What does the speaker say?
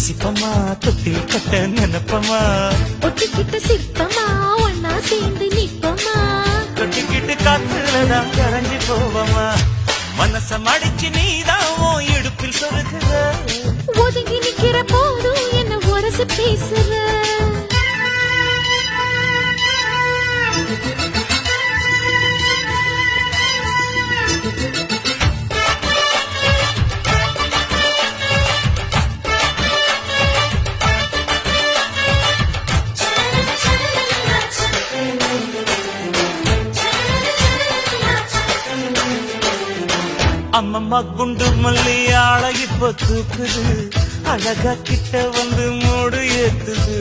ரசிப்பமா தொட்டி கட்ட நினைப்பமா ஒட்டிக்கிட்ட சிற்பமா ஒன்னா சேர்ந்து நிப்பமா தொட்டிக்கிட்டு காத்துலதான் கரைஞ்சி போவமா மனச மடிச்சு நீதான் உன் இடுப்பில் சொருகுற ஒதுங்கி நிக்கிற போதும் என்ன உரசு பேசுற அம்மம்மா குண்டு மல்லி ஆள இப்ப தூக்குது அழகா கிட்ட வந்து மூடு ஏத்துது